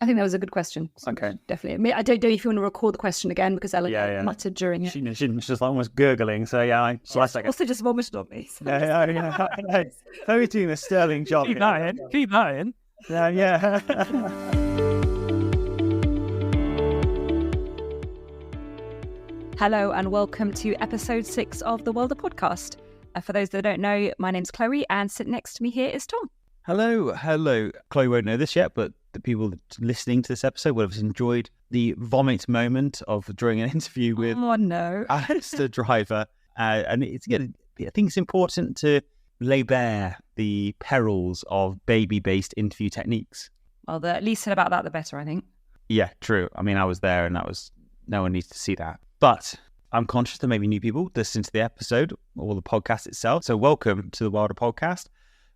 I think that was a good question. Okay. Definitely. I mean, I don't know if you want to record the question again because Ella muttered during it. She was just almost gurgling. So I also just vomited on me. So yeah. Chloe's doing a sterling job. Keep that in. Yeah. Hello and welcome to episode 6 of the Wilder podcast. For those that don't know, my name's Chloe and sitting next to me here is Tom. Hello. Chloe won't know this yet, but the people listening to this episode would have enjoyed the vomit moment during an interview with Alastair Driver. And I think it's important to lay bare the perils of baby-based interview techniques. Well, the least said about that, the better, I think. Yeah, true. I mean, I was there and no one needs to see that. But I'm conscious there may be new people listening to the episode or the podcast itself. So welcome to the Wilder podcast.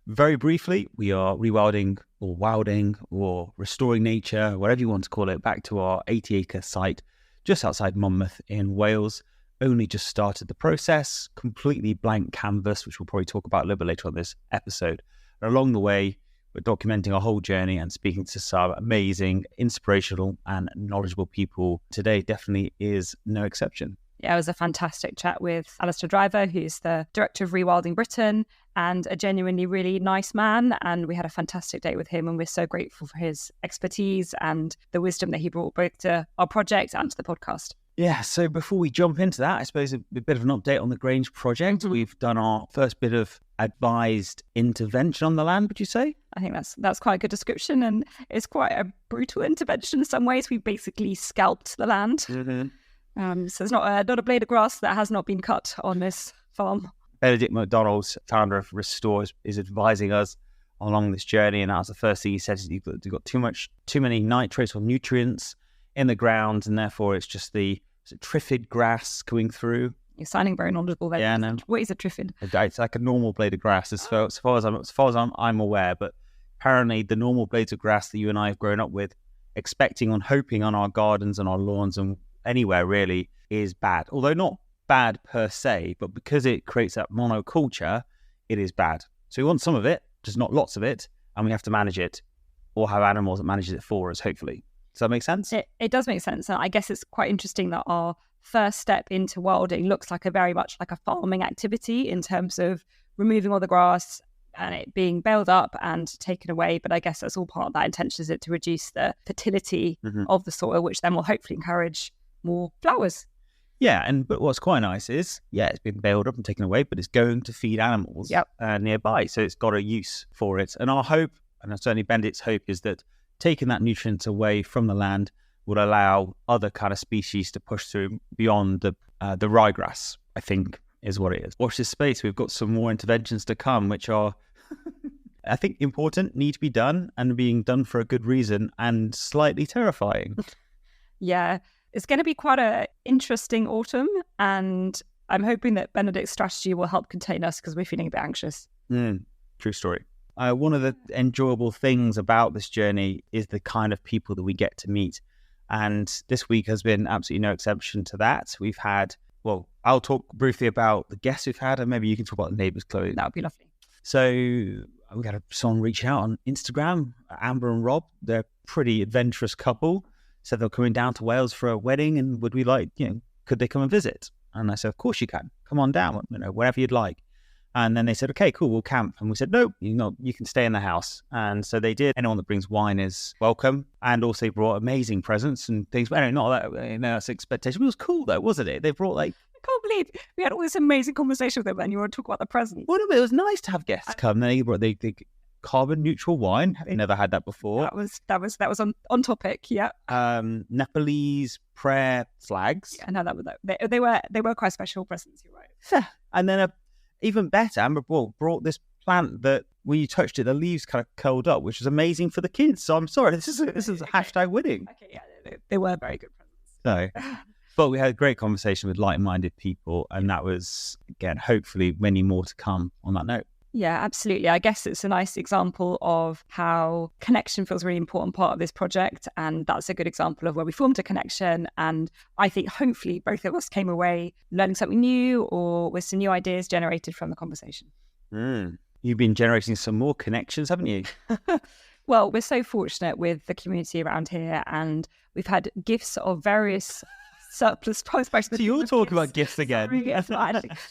Very briefly, we are rewilding or wilding or restoring nature, whatever you want to call it, back to our 80-acre site just outside Monmouth in Wales. Only just started the process, completely blank canvas, which we'll probably talk about a little bit later on this episode. And along the way, we're documenting our whole journey and speaking to some amazing, inspirational and knowledgeable people. Today definitely is no exception. Yeah, it was a fantastic chat with Alastair Driver, who's the Director of Rewilding Britain and a genuinely really nice man. And we had a fantastic day with him and we're so grateful for his expertise and the wisdom that he brought both to our project and to the podcast. Yeah, so before we jump into that, I suppose a bit of an update on the Grange Project. Mm-hmm. We've done our first bit of advised intervention on the land, would you say? I think that's quite a good description, and it's quite a brutal intervention in some ways. We basically scalped the land. Mm-hmm. So there's not a blade of grass that has not been cut on this farm. Benedict McDonald's, founder of Restore, is advising us along this journey, and that was the first thing he said: you've got too many nitrates or nutrients in the ground, and therefore it's just the triffid grass coming through. You're sounding very knowledgeable there. Yeah, no. What is a triffid? It's like a normal blade of grass, as far as I'm aware. But apparently, the normal blades of grass that you and I have grown up with, expecting and hoping on our gardens and our lawns and anywhere really, is bad. Although not bad per se, but because it creates that monoculture, it is bad. So we want some of it, just not lots of it, and we have to manage it, or have animals that manages it for us, hopefully. Does that make sense? It does make sense. And I guess it's quite interesting that our first step into wilding looks like very much like a farming activity in terms of removing all the grass and it being baled up and taken away. But I guess that's all part of that intention, is it, to reduce the fertility of the soil, which then will hopefully encourage more flowers. Yeah, but what's quite nice is, it's been baled up and taken away, but it's going to feed animals nearby. So it's got a use for it. And our hope, and certainly Benedict's hope, is that taking that nutrient away from the land would allow other kind of species to push through beyond the ryegrass, I think is what it is. Watch this space. We've got some more interventions to come, which are, I think, important, need to be done, and being done for a good reason, and slightly terrifying. Yeah, it's going to be quite an interesting autumn, and I'm hoping that Benedict's strategy will help contain us because we're feeling a bit anxious. True story. One of the enjoyable things about this journey is the kind of people that we get to meet. And this week has been absolutely no exception to that. We've had, I'll talk briefly about the guests we've had, and maybe you can talk about the neighbours, Chloe. That would be lovely. So we had someone reach out on Instagram, Amber and Rob. They're a pretty adventurous couple. Said they're coming down to Wales for a wedding, and would we could they come and visit? And I said, of course you can. Come on down, wherever you'd like. And then they said, okay, cool, we'll camp. And we said, no, you can stay in the house. And so they did. Anyone that brings wine is welcome. And also brought amazing presents and things. But anyway, not that, that's expectation. But it was cool though, wasn't it? They brought I can't believe we had all this amazing conversation with them and you want to talk about the presents. Well, it was nice to have guests come. They brought the carbon neutral wine. Have never had that before. That was on topic, yeah. Nepalese prayer flags. Yeah, no, they were quite special presents, you're right. And then even better, Amber brought this plant that when you touched it, the leaves kind of curled up, which was amazing for the kids. So I'm sorry, this is a hashtag winning. Okay, yeah, they were very good presents. So, but we had a great conversation with like-minded people, and that was, again, hopefully many more to come on that note. Yeah, absolutely. I guess it's a nice example of how connection feels a really important part of this project. And that's a good example of where we formed a connection. And I think hopefully both of us came away learning something new or with some new ideas generated from the conversation. You've been generating some more connections, haven't you? Well, we're so fortunate with the community around here, and we've had gifts of various surplus price. So you're talking about gifts again.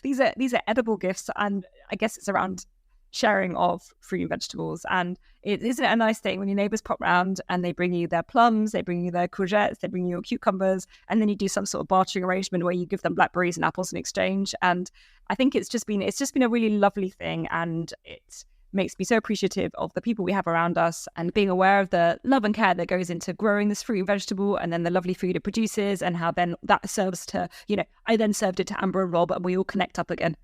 These are edible gifts, and I guess it's around sharing of fruit and vegetables. And isn't it a nice thing when your neighbours pop round and they bring you their plums, they bring you their courgettes, they bring you your cucumbers, and then you do some sort of bartering arrangement where you give them blackberries and apples in exchange. And I think it's just been a really lovely thing, and it makes me so appreciative of the people we have around us and being aware of the love and care that goes into growing this fruit and vegetable, and then the lovely food it produces, and how then that serves to, I then served it to Amber and Rob, and we all connect up again.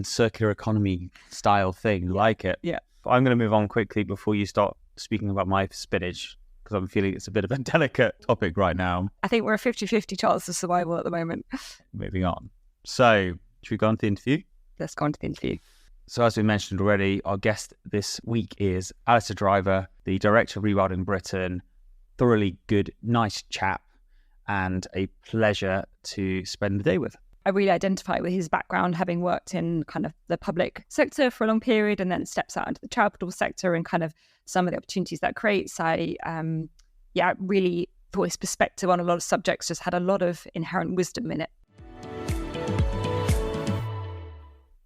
Circular economy style thing, like it. Yeah. I'm going to move on quickly before you start speaking about my spinach, because I'm feeling it's a bit of a delicate topic right now. I think we're a 50-50 chance of survival at the moment. Moving on. So, should we go on to the interview? Let's go on to the interview. So, as we mentioned already, our guest this week is Alastair Driver, the Director of Rewilding Britain. Thoroughly good, nice chap, and a pleasure to spend the day with. I really identify with his background, having worked in kind of the public sector for a long period and then steps out into the charitable sector and kind of some of the opportunities that creates. I really thought his perspective on a lot of subjects just had a lot of inherent wisdom in it.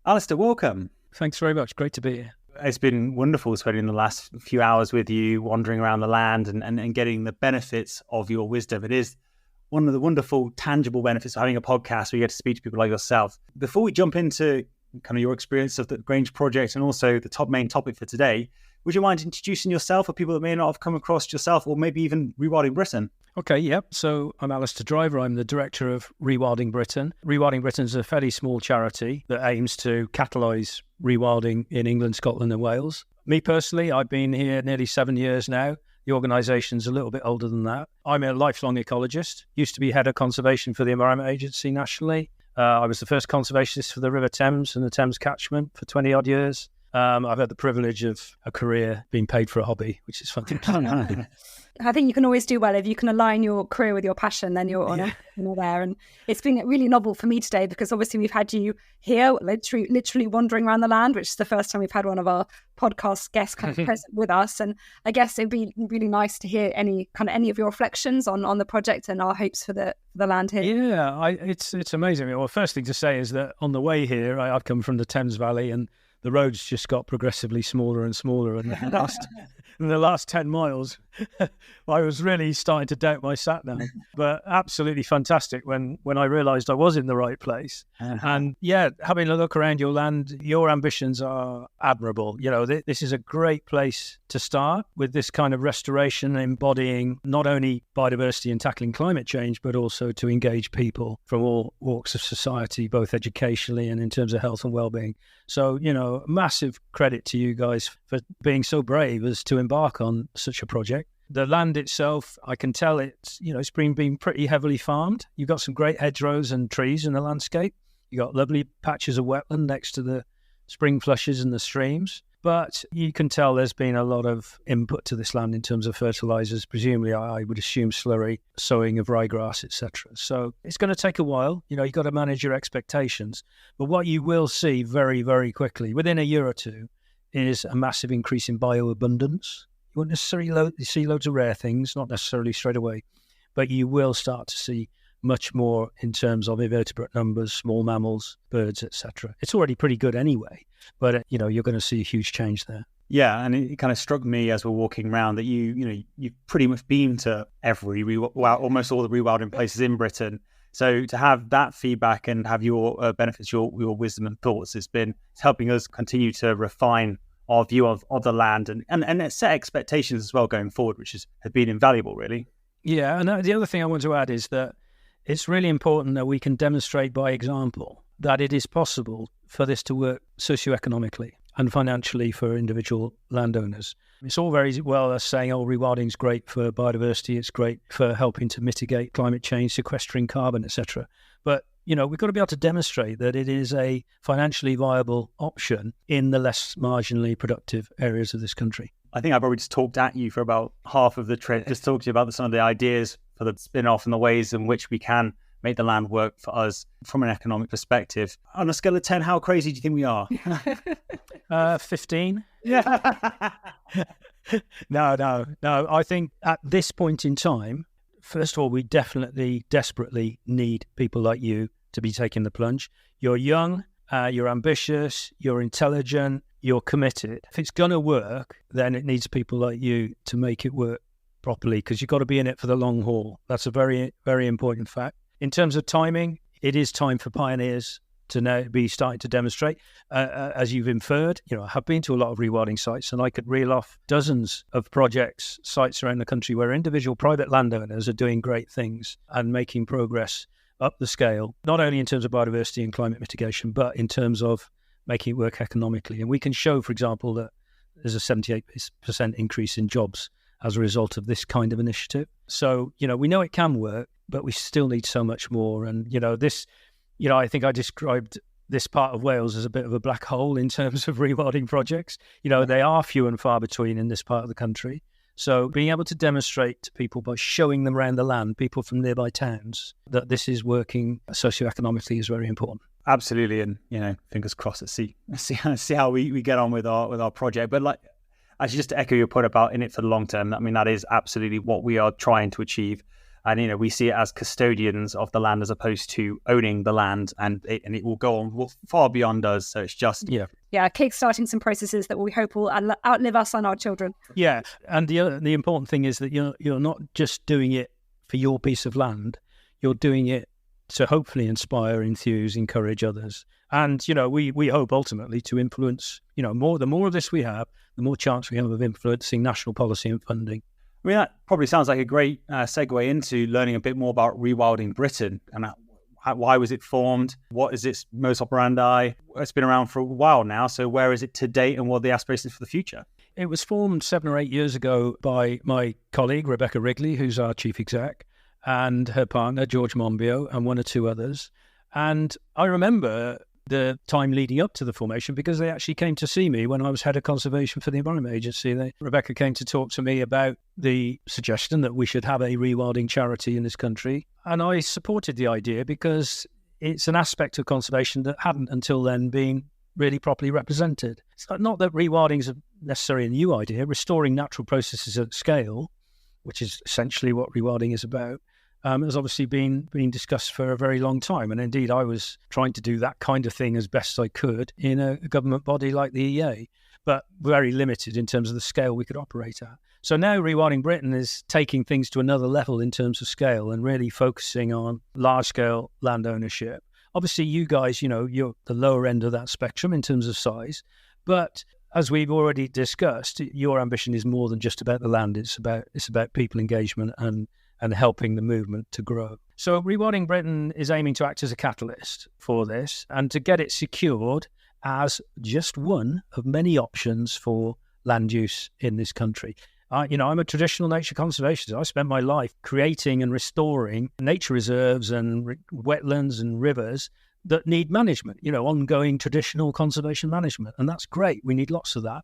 Alastair, welcome. Thanks very much. Great to be here. It's been wonderful spending the last few hours with you, wandering around the land and getting the benefits of your wisdom. It is one of the wonderful, tangible benefits of having a podcast where you get to speak to people like yourself. Before we jump into kind of your experience of the Grange Project and also the main topic for today, would you mind introducing yourself for people that may not have come across yourself, or maybe even Rewilding Britain? Okay, yep. So I'm Alastair Driver. I'm the Director of Rewilding Britain. Rewilding Britain is a fairly small charity that aims to catalyse rewilding in England, Scotland and Wales. Me personally, I've been here nearly 7 years now. The organisation's a little bit older than that. I'm a lifelong ecologist, used to be head of conservation for the Environment Agency nationally. I was the first conservationist for the River Thames and the Thames catchment for 20 odd years. I've had the privilege of a career being paid for a hobby, which is fun. I think you can always do well if you can align your career with your passion, then you're there. And it's been really novel for me today because obviously we've had you here literally wandering around the land, which is the first time we've had one of our podcast guests kind of present with us. And I guess it'd be really nice to hear any of your reflections on the project and our hopes for the land here. Yeah, it's amazing. Well, first thing to say is that on the way here, I've come from the Thames Valley and the roads just got progressively smaller and smaller. And in the last 10 miles, I was really starting to doubt my sat-nav. But absolutely fantastic when I realised I was in the right place. And yeah, having a look around your land, your ambitions are admirable. This is a great place to start with this kind of restoration, embodying not only biodiversity and tackling climate change, but also to engage people from all walks of society, both educationally and in terms of health and well-being. So, massive credit to you guys for being so brave as to embark on such a project. The land itself, I can tell it's been pretty heavily farmed. You've got some great hedgerows and trees in the landscape. You've got lovely patches of wetland next to the spring flushes and the streams. But you can tell there's been a lot of input to this land in terms of fertilizers, presumably I would assume slurry, sowing of ryegrass, etc. So it's going to take a while. You've got to manage your expectations. But what you will see very, very quickly, within a year or two, is a massive increase in bioabundance. You won't necessarily see loads of rare things, not necessarily straight away, but you will start to see much more in terms of invertebrate numbers, small mammals, birds, etc. It's already pretty good anyway, but you're going to see a huge change there. Yeah, and it kind of struck me as we're walking around that you've pretty much been to almost all the rewilding places in Britain. So to have that feedback and have your benefits, your wisdom and thoughts, it's helping us continue to refine our view of the land and set expectations as well going forward, which has been invaluable, really. Yeah, and the other thing I want to add is that it's really important that we can demonstrate by example that it is possible for this to work socioeconomically and financially for individual landowners. It's all very well as saying, rewilding's great for biodiversity, it's great for helping to mitigate climate change, sequestering carbon, etc. But, we've got to be able to demonstrate that it is a financially viable option in the less marginally productive areas of this country. I think I probably just talked at you for about half of the trip, just talked to you about some of the ideas for the spin-off and the ways in which we can make the land work for us from an economic perspective. On a scale of 10, how crazy do you think we are? 15. Yeah. No. I think at this point in time, first of all, we definitely, desperately need people like you to be taking the plunge. You're young, you're ambitious, you're intelligent, you're committed. If it's going to work, then it needs people like you to make it work properly, because you've got to be in it for the long haul. That's a very, very important fact. In terms of timing, it is time for pioneers to now be starting to demonstrate. As you've inferred, I have been to a lot of rewilding sites, and I could reel off dozens of projects, sites around the country where individual private landowners are doing great things and making progress up the scale, not only in terms of biodiversity and climate mitigation, but in terms of making it work economically. And we can show, for example, that there's a 78% increase in jobs as a result of this kind of initiative. So, we know it can work, but we still need so much more. And, I think I described this part of Wales as a bit of a black hole in terms of rewilding projects. They are few and far between in this part of the country. So being able to demonstrate to people by showing them around the land, people from nearby towns, that this is working socioeconomically is very important. Absolutely. And, fingers crossed, let's see how we get on with our project. But actually, just to echo your point about in it for the long term, that is absolutely what we are trying to achieve. And, we see it as custodians of the land as opposed to owning the land, and it will go on far beyond us. So it's just... Yeah, kickstarting some processes that we hope will outlive us and our children. Yeah, and the important thing is that you're not just doing it for your piece of land, you're doing it to hopefully inspire, enthuse, encourage others. And, we hope ultimately to influence, the more of this we have, the more chance we have of influencing national policy and funding. That probably sounds like a great segue into learning a bit more about Rewilding Britain and why was it formed? What is its modus operandi? It's been around for a while now, so where is it to date and what are the aspirations for the future? It was formed 7 or 8 years ago by my colleague, Rebecca Wrigley, who's our chief exec, and her partner, George Monbiot, and 1 or 2 others. And I remember the time leading up to the formation because they actually came to see me when I was head of conservation for the Environment Agency. Rebecca came to talk to me about the suggestion that we should have a rewilding charity in this country. And I supported the idea because it's an aspect of conservation that hadn't until then been really properly represented. It's not that rewilding is necessarily a new idea. Restoring natural processes at scale, which is essentially what rewilding is about, has obviously been discussed for a very long time. And indeed, I was trying to do that kind of thing as best I could in a government body like the EA, but very limited in terms of the scale we could operate at. So now Rewilding Britain is taking things to another level in terms of scale and really focusing on large-scale land ownership. Obviously, you guys, you're the lower end of that spectrum in terms of size, but as we've already discussed, your ambition is more than just about the land. It's about people engagement and helping the movement to grow. So Rewilding Britain is aiming to act as a catalyst for this and to get it secured as just one of many options for land use in this country. I'm a traditional nature conservationist. I spent my life creating and restoring nature reserves and wetlands and rivers that need management, ongoing traditional conservation management. And that's great. We need lots of that.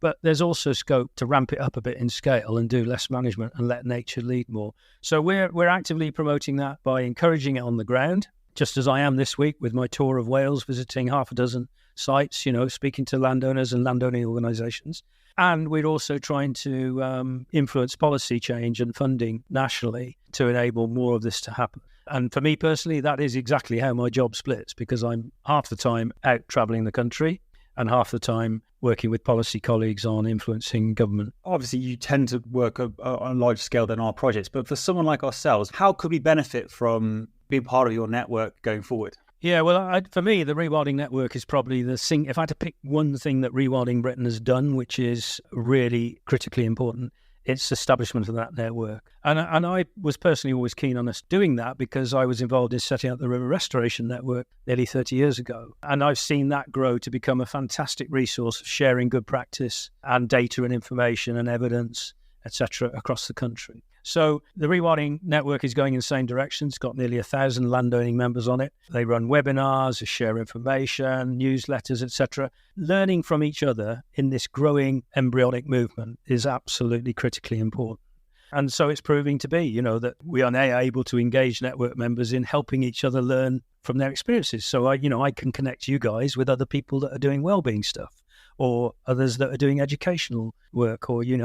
But there's also scope to ramp it up a bit in scale and do less management and let nature lead more. So we're actively promoting that by encouraging it on the ground, just as I am this week with my tour of Wales, visiting half a dozen sites, speaking to landowners and landowning organisations. And we're also trying to influence policy change and funding nationally to enable more of this to happen. And for me personally, that is exactly how my job splits, because I'm half the time out travelling the country and half the time working with policy colleagues on influencing government. Obviously, you tend to work on a larger scale than our projects, but for someone like ourselves, how could we benefit from being part of your network going forward? Yeah, well, for me, the Rewilding Network is probably the thing. If I had to pick one thing that Rewilding Britain has done, which is really critically important, it's establishment of that network. And I was personally always keen on us doing that because I was involved in setting up the River Restoration Network nearly 30 years ago. And I've seen that grow to become a fantastic resource of sharing good practice and data and information and evidence, etc., across the country. So the Rewilding Network is going in the same direction. It's got nearly 1,000 landowning members on it. They run webinars, they share information, newsletters, etc. Learning from each other in this growing embryonic movement is absolutely critically important. And so it's proving to be, that we are now able to engage network members in helping each other learn from their experiences. So I can connect you guys with other people that are doing wellbeing stuff, or others that are doing educational work, or, you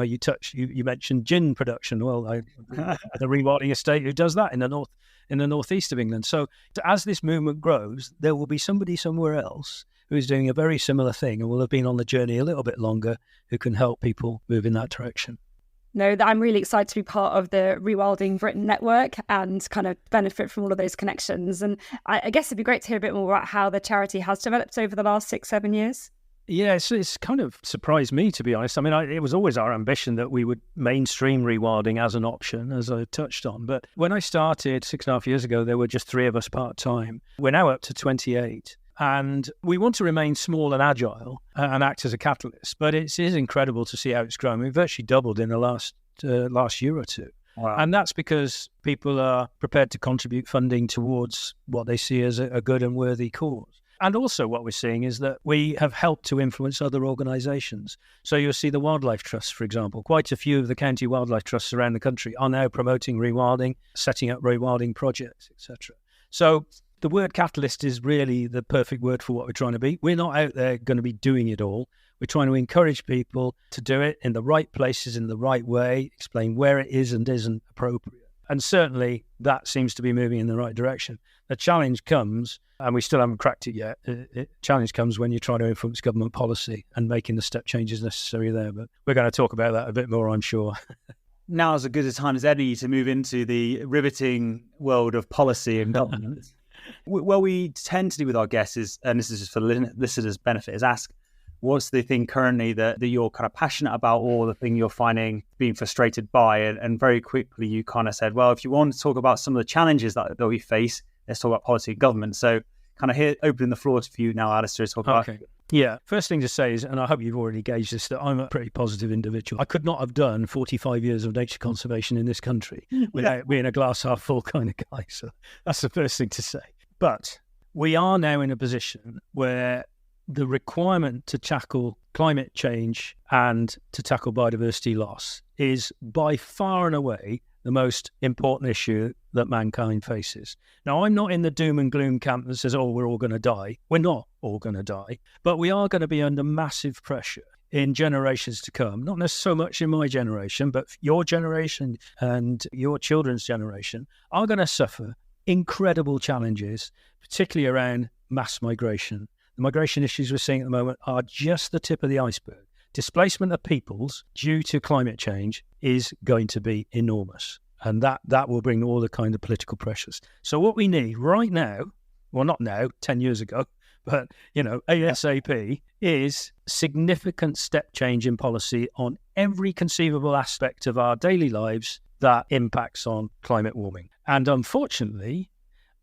mentioned gin production. Well, the rewilding estate who does that in the northeast of England. So as this movement grows, there will be somebody somewhere else who's doing a very similar thing and will have been on the journey a little bit longer, who can help people move in that direction. No, I'm really excited to be part of the Rewilding Britain network and kind of benefit from all of those connections. And I guess it'd be great to hear a bit more about how the charity has developed over the last 6-7 years. Yeah, it's kind of surprised me, to be honest. I mean, it was always our ambition that we would mainstream rewilding as an option, as I touched on. But when I started 6.5 years ago, there were just 3 of us part-time. We're now up to 28. And we want to remain small and agile and act as a catalyst. But it is incredible to see how it's grown. We've virtually doubled in the last year or two. Wow. And that's because people are prepared to contribute funding towards what they see as a good and worthy cause. And also what we're seeing is that we have helped to influence other organisations. So you'll see the Wildlife Trusts, for example. Quite a few of the county wildlife trusts around the country are now promoting rewilding, setting up rewilding projects, etc. So the word catalyst is really the perfect word for what we're trying to be. We're not out there going to be doing it all. We're trying to encourage people to do it in the right places, in the right way, explain where it is and isn't appropriate. And certainly that seems to be moving in the right direction. The challenge comes, and we still haven't cracked it yet, challenge comes when you try to influence government policy and making the step changes necessary there. But we're going to talk about that a bit more, I'm sure. Now is as good a time as any to move into the riveting world of policy and government. What we tend to do with our guests is, and this is just for listeners' benefit, is ask, what's the thing currently that you're kind of passionate about, or the thing you're finding being frustrated by? And very quickly you kind of said, well, if you want to talk about some of the challenges that we face, let's talk about policy and government. So kind of here, opening the floor for you now, Alastair, to talk about. Yeah. First thing to say is, and I hope you've already gauged this, that I'm a pretty positive individual. I could not have done 45 years of nature conservation in this country without being a glass half full kind of guy. So that's the first thing to say. But we are now in a position where the requirement to tackle climate change and to tackle biodiversity loss is by far and away the most important issue that mankind faces. Now, I'm not in the doom and gloom camp that says, oh, we're all going to die. We're not all going to die, but we are going to be under massive pressure in generations to come. Not necessarily so much in my generation, but your generation and your children's generation are going to suffer incredible challenges, particularly around mass migration. The migration issues we're seeing at the moment are just the tip of the iceberg. Displacement of peoples due to climate change is going to be enormous. And that will bring all the kind of political pressures. So what we need right now, well, not now, 10 years ago, but, ASAP, is significant step change in policy on every conceivable aspect of our daily lives that impacts on climate warming. And unfortunately,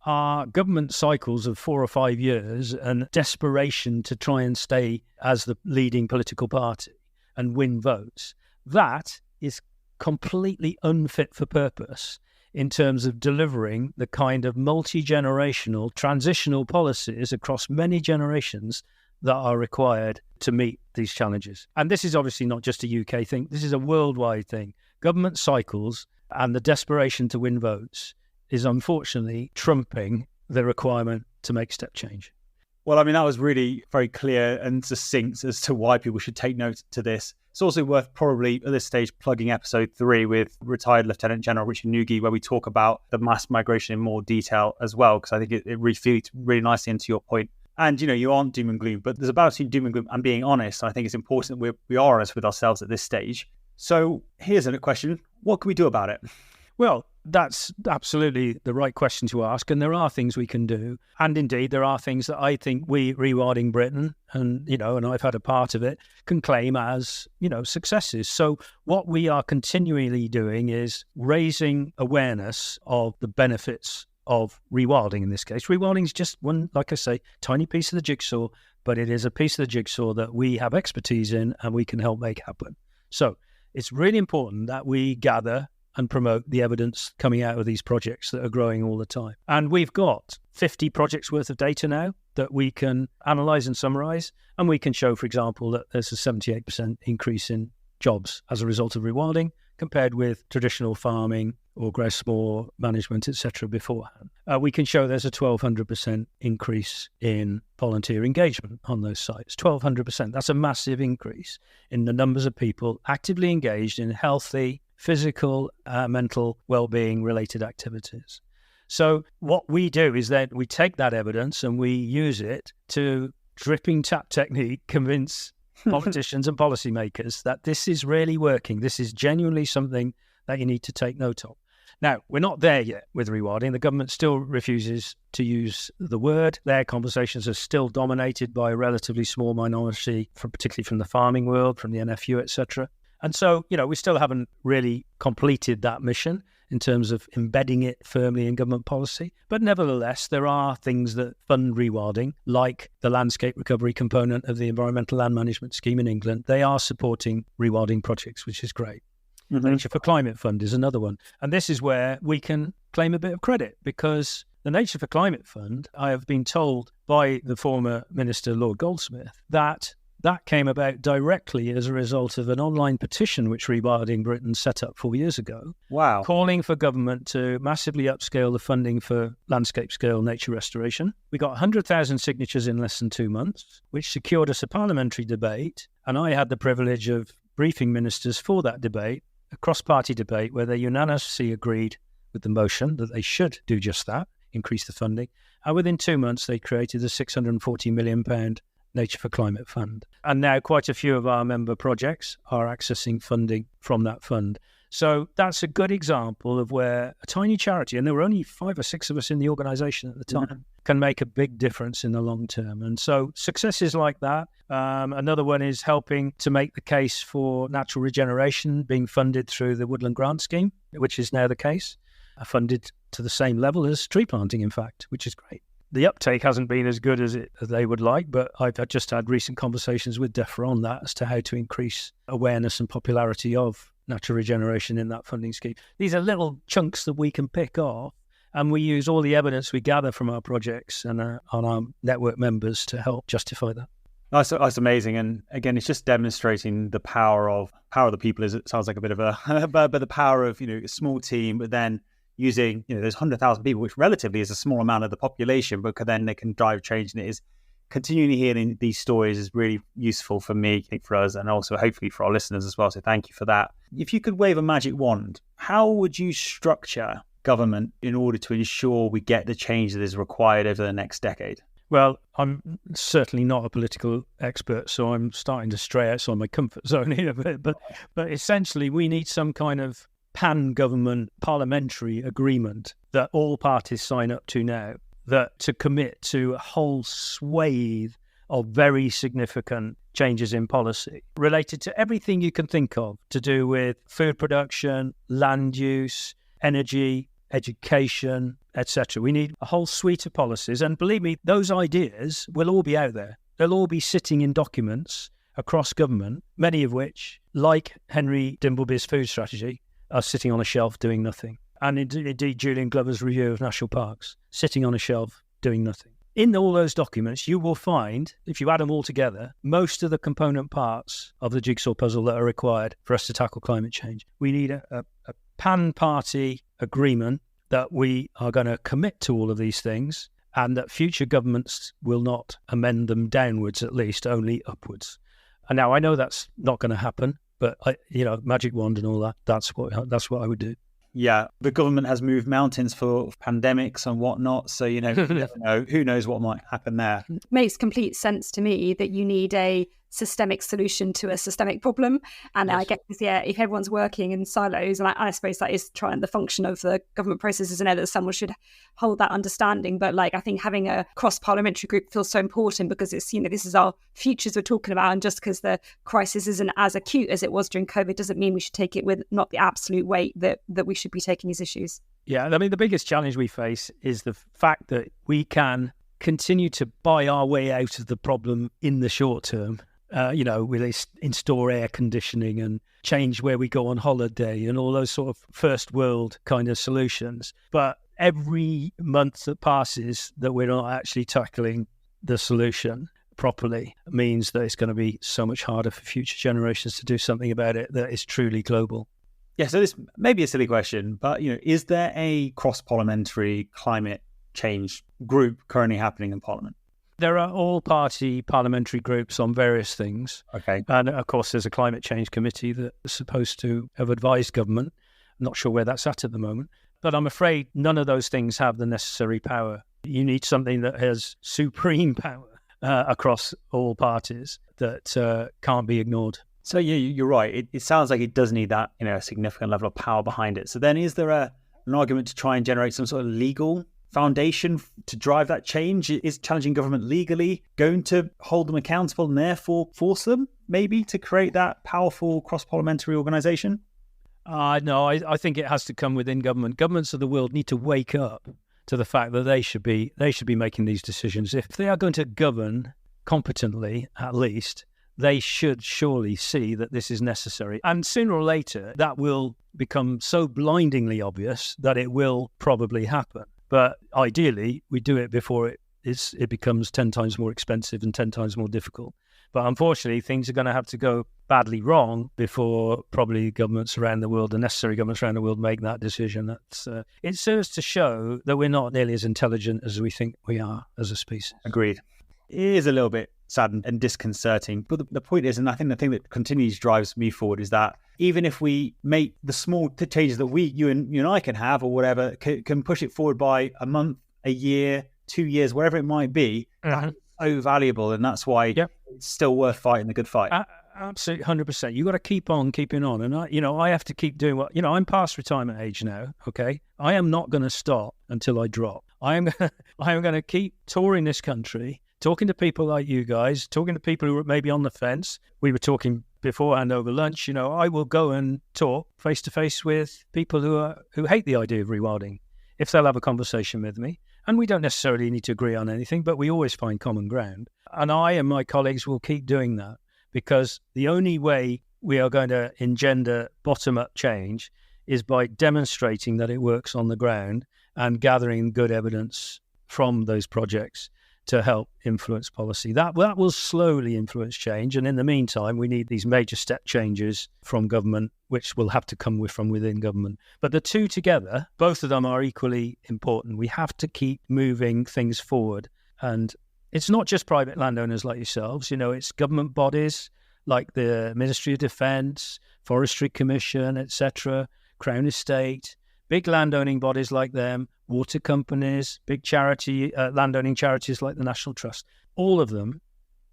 our government cycles of 4 or 5 years and desperation to try and stay as the leading political party and win votes, that is completely unfit for purpose in terms of delivering the kind of multi-generational transitional policies across many generations that are required to meet these challenges. And this is obviously not just a UK thing. This is a worldwide thing. Government cycles and the desperation to win votes is unfortunately trumping the requirement to make step change. Well, I mean, that was really very clear and succinct as to why people should take note to this. It's also worth probably at this stage plugging episode 3 with retired Lieutenant General Richard Newgie, where we talk about the mass migration in more detail as well, because I think it really feeds really nicely into your point. And, you aren't doom and gloom, but there's a balance between doom and gloom and being honest. And I think it's important that we are honest with ourselves at this stage. So here's a question. What can we do about it? Well, that's absolutely the right question to ask. And there are things we can do. And indeed, there are things that I think we, Rewilding Britain, and I've had a part of it, can claim as, successes. So what we are continually doing is raising awareness of the benefits of rewilding in this case. Rewilding is just one, like I say, tiny piece of the jigsaw, but it is a piece of the jigsaw that we have expertise in and we can help make happen. So it's really important that we gather and promote the evidence coming out of these projects that are growing all the time. And we've got 50 projects worth of data now that we can analyse and summarise, and we can show, for example, that there's a 78% increase in jobs as a result of rewilding compared with traditional farming or grouse moor management, etc. beforehand, we can show there's a 1,200% increase in volunteer engagement on those sites. 1,200%. That's a massive increase in the numbers of people actively engaged in healthy, physical, mental well-being related activities. So what we do is that we take that evidence and we use it to dripping tap technique convince politicians and policymakers that this is really working. This is genuinely something that you need to take note of. Now, we're not there yet with rewilding. The government still refuses to use the word. Their conversations are still dominated by a relatively small minority, particularly from the farming world, from the NFU, etc. And so, we still haven't really completed that mission in terms of embedding it firmly in government policy. But nevertheless, there are things that fund rewilding, like the landscape recovery component of the Environmental Land Management Scheme in England. They are supporting rewilding projects, which is great. Mm-hmm. The Nature for Climate Fund is another one. And this is where we can claim a bit of credit, because the Nature for Climate Fund, I have been told by the former Minister, Lord Goldsmith, that came about directly as a result of an online petition which Rewilding Britain set up 4 years ago. Wow. Calling for government to massively upscale the funding for landscape scale nature restoration. We got 100,000 signatures in less than 2 months, which secured us a parliamentary debate. And I had the privilege of briefing ministers for that debate, a cross-party debate where they unanimously agreed with the motion that they should do just that, increase the funding. And within 2 months, they created a £640 million Nature for Climate Fund. And now quite a few of our member projects are accessing funding from that fund. So that's a good example of where a tiny charity, and there were only 5 or 6 of us in the organisation at the time, can make a big difference in the long term. And so successes like that. Another one is helping to make the case for natural regeneration being funded through the Woodland Grant Scheme, which is now the case, funded to the same level as tree planting, in fact, which is great. The uptake hasn't been as good as they would like, but I've just had recent conversations with DEFRA on that as to how to increase awareness and popularity of natural regeneration in that funding scheme. These are little chunks that we can pick off, and we use all the evidence we gather from our projects and on our network members to help justify that. That's amazing. And again, it's just demonstrating the power of the people. It sounds like a bit of a, but the power of, a small team, but then using, there's 100,000 people, which relatively is a small amount of the population, but then they can drive change. And it is continually hearing these stories is really useful for me, I think, for us, and also hopefully for our listeners as well. So thank you for that. If you could wave a magic wand, how would you structure government in order to ensure we get the change that is required over the next decade? Well, I'm certainly not a political expert, so I'm starting to stray outside my comfort zone here. But essentially, we need some kind of pan-government parliamentary agreement that all parties sign up to now, that to commit to a whole swathe of very significant changes in policy related to everything you can think of to do with food production, land use, energy, education, etc. We need a whole suite of policies. And believe me, those ideas will all be out there. They'll all be sitting in documents across government, many of which, like Henry Dimbleby's food strategy, are sitting on a shelf doing nothing. And indeed, Julian Glover's review of national parks, sitting on a shelf doing nothing. In all those documents, you will find, if you add them all together, most of the component parts of the jigsaw puzzle that are required for us to tackle climate change. We need a pan-party agreement that we are going to commit to all of these things, and that future governments will not amend them downwards, at least, only upwards. And now I know that's not going to happen, but magic wand and all that, that's what I would do. Yeah, the government has moved mountains for pandemics and whatnot. So, you know, who knows what might happen there. Makes complete sense to me that you need a systemic solution to a systemic problem. And yes. I guess, if everyone's working in silos, and I suppose that is trying the function of the government processes, and that someone should hold that understanding. But I think having a cross-parliamentary group feels so important, because it's, this is our futures we're talking about. And just because the crisis isn't as acute as it was during COVID doesn't mean we should take it with not the absolute weight that we should be taking these issues. Yeah, I mean, the biggest challenge we face is the fact that we can continue to buy our way out of the problem in the short term. We'll install air conditioning and change where we go on holiday and all those sort of first world kind of solutions. But every month that passes that we're not actually tackling the solution properly means that it's going to be so much harder for future generations to do something about it that is truly global. Yeah, so this may be a silly question, but is there a cross-parliamentary climate change group currently happening in Parliament? There are all-party parliamentary groups on various things. Okay. And, of course, there's a climate change committee that is supposed to have advised government. I'm not sure where that's at the moment. But I'm afraid none of those things have the necessary power. You need something that has supreme power across all parties that can't be ignored. So yeah, you're right. It sounds like it does need that, a significant level of power behind it. So then is there an argument to try and generate some sort of legal foundation to drive that change? Is challenging government legally going to hold them accountable and therefore force them maybe to create that powerful cross-parliamentary organisation? No, I think it has to come within government. Governments of the world need to wake up to the fact that they should be making these decisions. If they are going to govern competently, at least, they should surely see that this is necessary. And sooner or later, that will become so blindingly obvious that it will probably happen. But ideally, we do it before it becomes 10 times more expensive and 10 times more difficult. But unfortunately, things are going to have to go badly wrong before probably governments around the world, the necessary governments around the world, make that decision. It serves to show that we're not nearly as intelligent as we think we are as a species. Agreed. It is a little bit sad and disconcerting. But the point is, and I think the thing that continues drives me forward is that even if we make the small changes that you and I can have or whatever, can push it forward by a month, a year, 2 years, wherever it might be, that's so valuable. And that's why it's still worth fighting the good fight. Absolutely, 100%. You've got to keep on keeping on. And I have to keep doing what, I'm past retirement age now, okay? I am not going to stop until I drop. I am going to keep touring this country, talking to people like you guys, talking to people who are maybe on the fence. We were talking beforehand over lunch. I will go and talk face to face with people who hate the idea of rewilding, if they'll have a conversation with me. And we don't necessarily need to agree on anything, but we always find common ground. And I and my colleagues will keep doing that, because the only way we are going to engender bottom-up change is by demonstrating that it works on the ground and gathering good evidence from those projects to help influence policy. That will slowly influence change. And in the meantime, we need these major step changes from government, which will have to come from within government. But the two together, both of them are equally important. We have to keep moving things forward. And it's not just private landowners like yourselves. It's government bodies like the Ministry of Defence, Forestry Commission, etc., Crown Estate, big landowning bodies like them, water companies, big landowning charities like the National Trust. All of them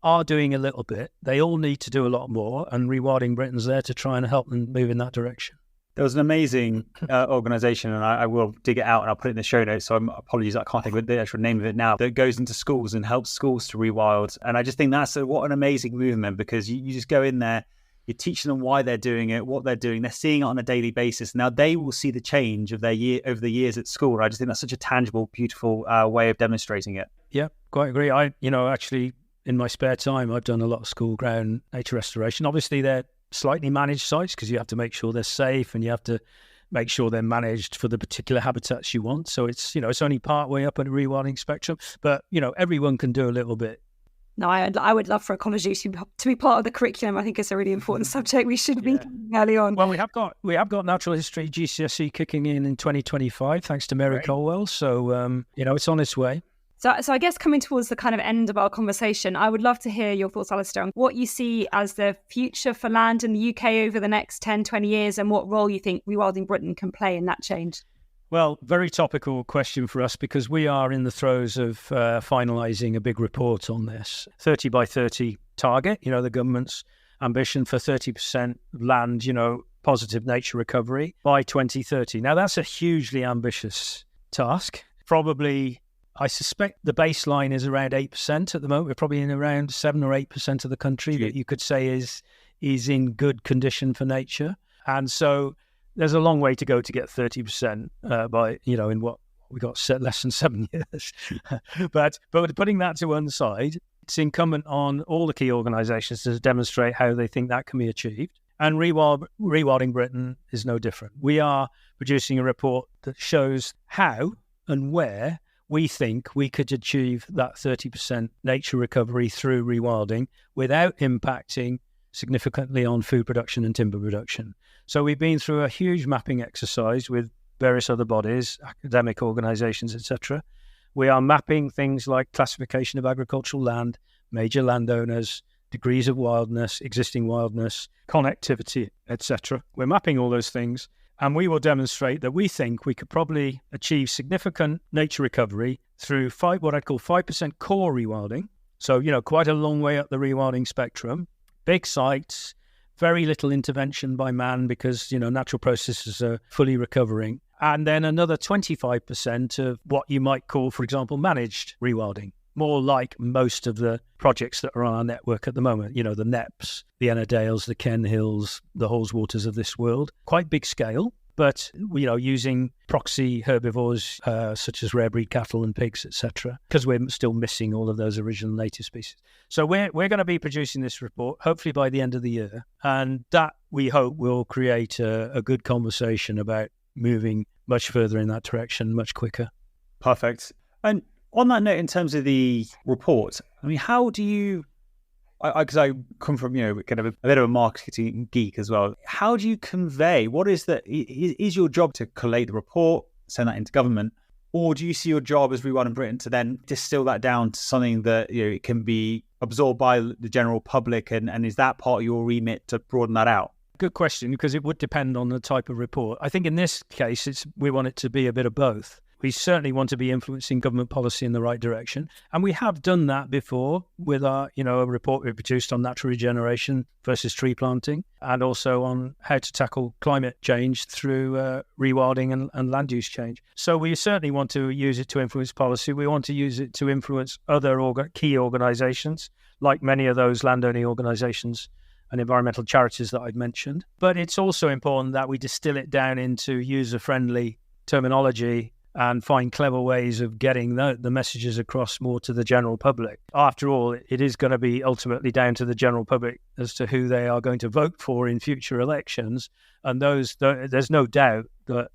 are doing a little bit. They all need to do a lot more, and Rewilding Britain's there to try and help them move in that direction. There was an amazing organisation, and I will dig it out and I'll put it in the show notes. So apologies, I can't think of the actual name of it now, that goes into schools and helps schools to rewild. And I just think that's what an amazing movement, because you just go in there, you're teaching them why they're doing it, what they're doing. They're seeing it on a daily basis. Now they will see the change of over the years at school. I just think that's such a tangible, beautiful way of demonstrating it. Yeah, quite agree. Actually, in my spare time, I've done a lot of school ground nature restoration. Obviously, they're slightly managed sites because you have to make sure they're safe and you have to make sure they're managed for the particular habitats you want. So it's only part way up on the rewilding spectrum, but everyone can do a little bit. No, I would love for ecology to be part of the curriculum. I think it's a really important subject. We should be early on. Well, we have got natural history GCSE kicking in 2025, thanks to Mary Colwell. So it's on its way. So I guess coming towards the kind of end of our conversation, I would love to hear your thoughts, Alastair, on what you see as the future for land in the UK over the next 10, 20 years, and what role you think Rewilding Britain can play in that change. Well, very topical question for us, because we are in the throes of finalising a big report on this 30 by 30 target, the government's ambition for 30% land, positive nature recovery by 2030. Now, that's a hugely ambitious task. Probably, I suspect the baseline is around 8% at the moment. We're probably in around 7 or 8% of the country that you could say is in good condition for nature. And so there's a long way to go to get 30% by, in what we got set less than 7 years. But putting that to one side, it's incumbent on all the key organisations to demonstrate how they think that can be achieved. And Rewilding Britain is no different. We are producing a report that shows how and where we think we could achieve that 30% nature recovery through rewilding without impacting significantly on food production and timber production. So we've been through a huge mapping exercise with various other bodies, academic organisations, etc. We are mapping things like classification of agricultural land, major landowners, degrees of wildness, existing wildness, connectivity, etc. We're mapping all those things, and we will demonstrate that we think we could probably achieve significant nature recovery through what I'd call 5% core rewilding. So, quite a long way up the rewilding spectrum. Big sites, very little intervention by man because, natural processes are fully recovering. And then another 25% of what you might call, for example, managed rewilding. More like most of the projects that are on our network at the moment, the NEPs, the Ennerdales, the Ken Hills, the Hallswaters of this world. Quite big scale, but, using proxy herbivores such as rare breed cattle and pigs, etc., because we're still missing all of those original native species. So we're going to be producing this report, hopefully by the end of the year, and that, we hope, will create a good conversation about moving much further in that direction, much quicker. Perfect. And on that note, in terms of the report, I mean, how do you, because I come from, kind of a bit of a marketing geek as well, how do you convey, what is your job to collate the report, send that into government, or do you see your job as Rewilding Britain to then distill that down to something that, it can be absorbed by the general public, and is that part of your remit to broaden that out? Good question, because it would depend on the type of report. I think in this case, we want it to be a bit of both. We certainly want to be influencing government policy in the right direction. And we have done that before with our, a report we produced on natural regeneration versus tree planting, and also on how to tackle climate change through rewilding and land use change. So we certainly want to use it to influence policy. We want to use it to influence other key organisations, like many of those landowning organisations and environmental charities that I've mentioned. But it's also important that we distill it down into user-friendly terminology and find clever ways of getting the messages across more to the general public. After all, it is going to be ultimately down to the general public as to who they are going to vote for in future elections. And there's no doubt that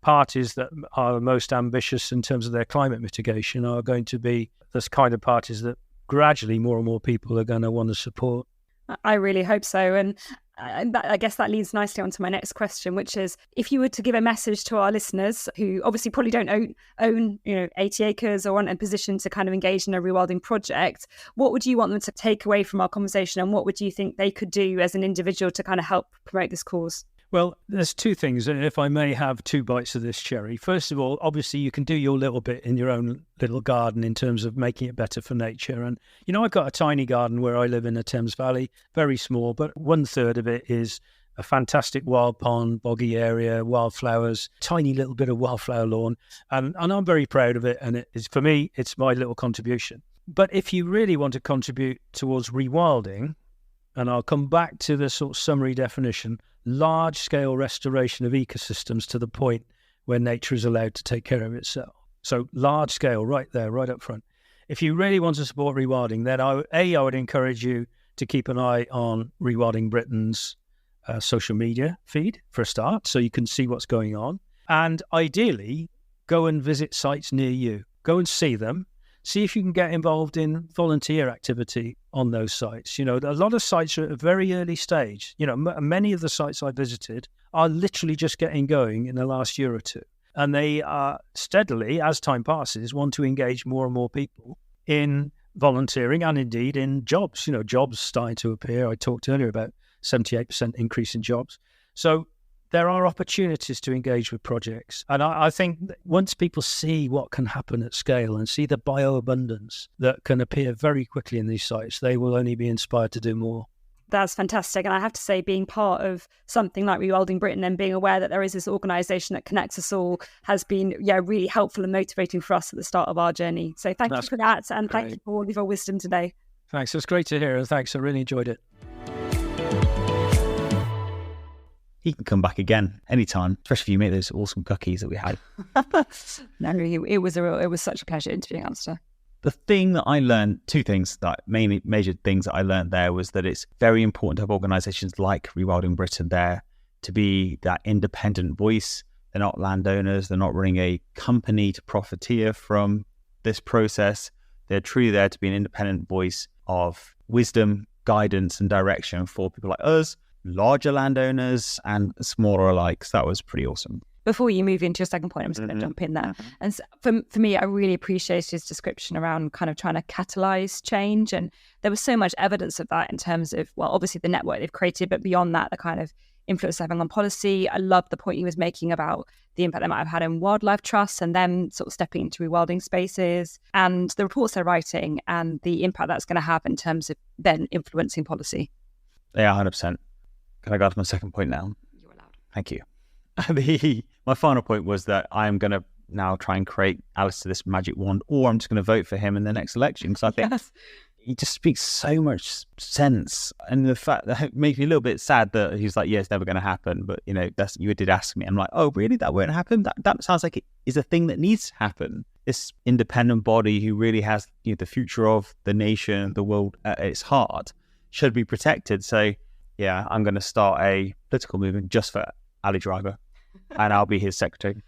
parties that are most ambitious in terms of their climate mitigation are going to be this kind of parties that gradually more and more people are going to want to support. I really hope so. And I guess that leads nicely onto my next question, which is, if you were to give a message to our listeners who obviously probably don't own 80 acres or aren't in a position to kind of engage in a rewilding project, what would you want them to take away from our conversation, and what would you think they could do as an individual to kind of help promote this cause? Well, there's two things, and if I may have two bites of this cherry. First of all, obviously you can do your little bit in your own little garden in terms of making it better for nature. And, I've got a tiny garden where I live in the Thames Valley, very small, but 1/3 of it is a fantastic wild pond, boggy area, wildflowers, tiny little bit of wildflower lawn. And I'm very proud of it. And for me, it's my little contribution. But if you really want to contribute towards rewilding, and I'll come back to the sort of summary definition, large-scale restoration of ecosystems to the point where nature is allowed to take care of itself. So large-scale, right there, right up front. If you really want to support rewilding, then I would encourage you to keep an eye on Rewilding Britain's social media feed for a start, so you can see what's going on. And ideally, go and visit sites near you. Go and see them. See if you can get involved in volunteer activity on those sites. A lot of sites are at a very early stage. Many of the sites I visited are literally just getting going in the last year or two. And they are steadily, as time passes, want to engage more and more people in volunteering and indeed in jobs. Jobs starting to appear. I talked earlier about 78% increase in jobs. So there are opportunities to engage with projects. And I think that once people see what can happen at scale and see the bioabundance that can appear very quickly in these sites, they will only be inspired to do more. That's fantastic. And I have to say, being part of something like Rewilding Britain and being aware that there is this organisation that connects us all has been really helpful and motivating for us at the start of our journey. So thank you for that. And thank you for all of your wisdom today. Thanks. It's great to hear. And thanks. I really enjoyed it. He can come back again anytime, especially if you make those awesome cookies that we had. No, it was such a pleasure interviewing Alastair. The thing that I learned, two things that mainly major things that I learned there was that it's very important to have organisations like Rewilding Britain there to be that independent voice. They're not landowners. They're not running a company to profiteer from this process. They're truly there to be an independent voice of wisdom, guidance and direction for people like us larger landowners and smaller alike. So that was pretty awesome. Before you move into your second point, I'm just going to jump in there. And so for me, I really appreciated his description around kind of trying to catalyse change. And there was so much evidence of that in terms of, well, obviously the network they've created, but beyond that, the kind of influence having on policy. I love the point he was making about the impact they might have had in wildlife trusts and them sort of stepping into rewilding spaces and the reports they're writing and the impact that's going to have in terms of then influencing policy. Yeah, 100%. Can I go to my second point now? You're allowed. Thank you. My final point was that I'm going to now try and create Alastair this magic wand, or I'm just going to vote for him in the next election, because I think he just speaks so much sense. And the fact that makes me a little bit sad that he's like, yeah, it's never going to happen. But, you know, that's, you did ask me. I'm like, oh, really? That won't happen? That sounds like it is a thing that needs to happen. This independent body who really has, you know, the future of the nation, the world at its heart should be protected. So, yeah, I'm going to start a political movement just for Ali Driver, and I'll be his secretary.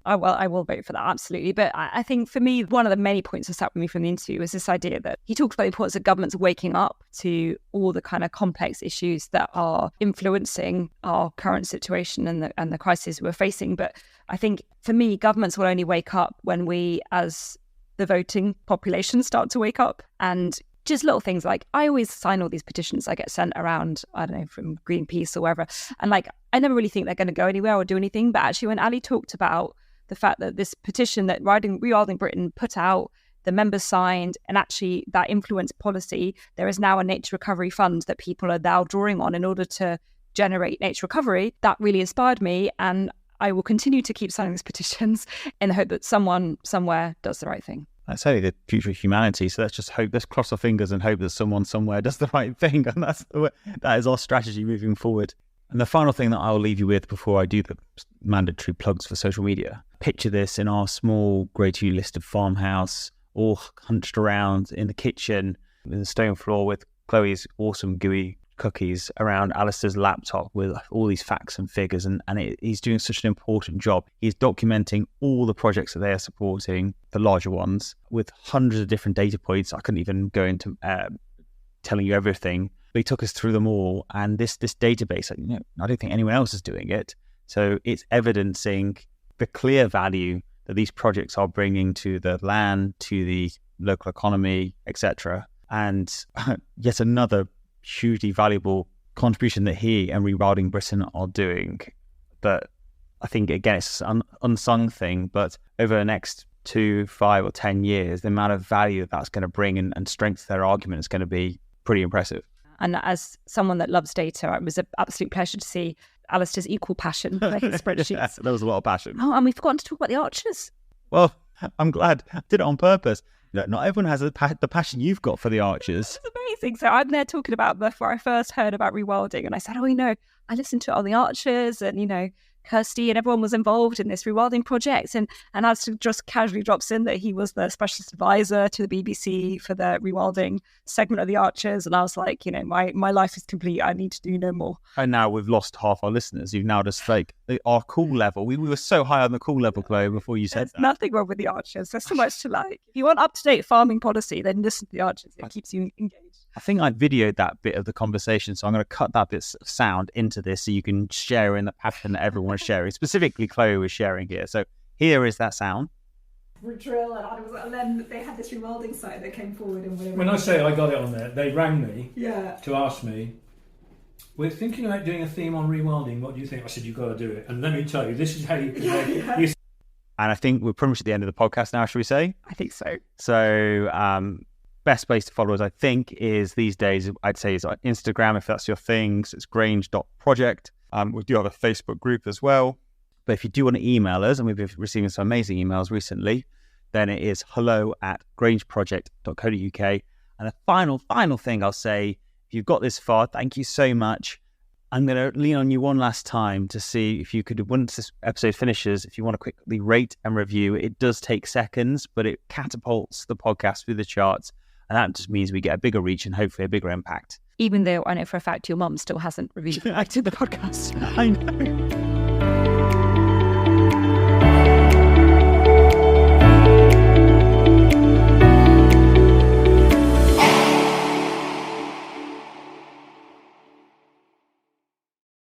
I will vote for that, absolutely. But I think for me, one of the many points that sat with me from the interview was this idea that he talked about the importance of governments waking up to all the kind of complex issues that are influencing our current situation and the crisis we're facing. But I think for me, governments will only wake up when we, as the voting population, start to wake up. And just little things like, I always sign all these petitions I get sent around, I don't know, from Greenpeace or wherever. And like, I never really think they're going to go anywhere or do anything. But actually, when Ali talked about the fact that this petition that Rewilding Britain put out, the members signed, and actually that influenced policy, there is now a nature recovery fund that people are now drawing on in order to generate nature recovery. That really inspired me. And I will continue to keep signing these petitions in the hope that someone somewhere does the right thing. That's only the future of humanity. So let's just hope, let's cross our fingers and hope that someone somewhere does the right thing. And that is our strategy moving forward. And the final thing that I'll leave you with before I do the mandatory plugs for social media, picture this in our small grade 2 listed farmhouse, all hunched around in the kitchen with a stone floor with Chloe's awesome gooey cookies around Alastair's laptop with all these facts and figures. And he's doing such an important job. He's documenting all the projects that they are supporting, the larger ones, with hundreds of different data points. I couldn't even go into telling you everything. But he took us through them all, and this database, you know, I don't think anyone else is doing it. So it's evidencing the clear value that these projects are bringing to the land, to the local economy, etc. And yet another hugely valuable contribution that he and Rewilding Britain are doing. But I think, again, it's an unsung thing, but over the next 2, 5 or 10 years, the amount of value that's going to bring and strength to their argument is going to be pretty impressive. And as someone that loves data, it was an absolute pleasure to see Alastair's equal passion for his spreadsheets. Yeah, there was a lot of passion. Oh, and we've forgotten to talk about the archers. Well, I'm glad. I did it on purpose. Not everyone has the passion you've got for the archers. It's amazing. So I'm there talking about where I first heard about rewilding, and I said, oh, you know, I listened to it on the archers, and, you know, Kirsty and everyone was involved in this rewilding project. And Alastair just casually drops in that he was the specialist advisor to the BBC for the rewilding segment of the Archers. And I was like, you know, my life is complete. I need to do no more. And now we've lost half our listeners. You've now just like our cool level. We were so high on the cool level, Chloe, before you said that. Nothing wrong with the Archers. There's so much to like. If you want up-to-date farming policy, then listen to the Archers. It keeps you engaged. I think I videoed that bit of the conversation, so I'm going to cut that bit of sound into this so you can share in the passion that everyone is sharing. Specifically, Chloe was sharing here. So here is that sound. Drill, and then they had this rewilding site that came forward. And whatever. When I say I got it on there, they rang me to ask me, we're thinking about doing a theme on rewilding. What do you think? I said, you've got to do it. And let me tell you, this is how you can make it. And I think we're pretty much at the end of the podcast now, should we say? I think so. So, best place to follow us, I think, is these days, I'd say, is Instagram, if that's your thing. So it's Grange.project. We do have a Facebook group as well. But if you do want to email us, and we've been receiving some amazing emails recently, then it is hello@grangeproject.co.uk. And the final thing I'll say, if you've got this far, thank you so much. I'm going to lean on you one last time to see if you could, once this episode finishes, if you want to quickly rate and review. It does take seconds, but it catapults the podcast through the charts. And that just means we get a bigger reach and hopefully a bigger impact. Even though I know for a fact your mum still hasn't reviewed the podcast. I know.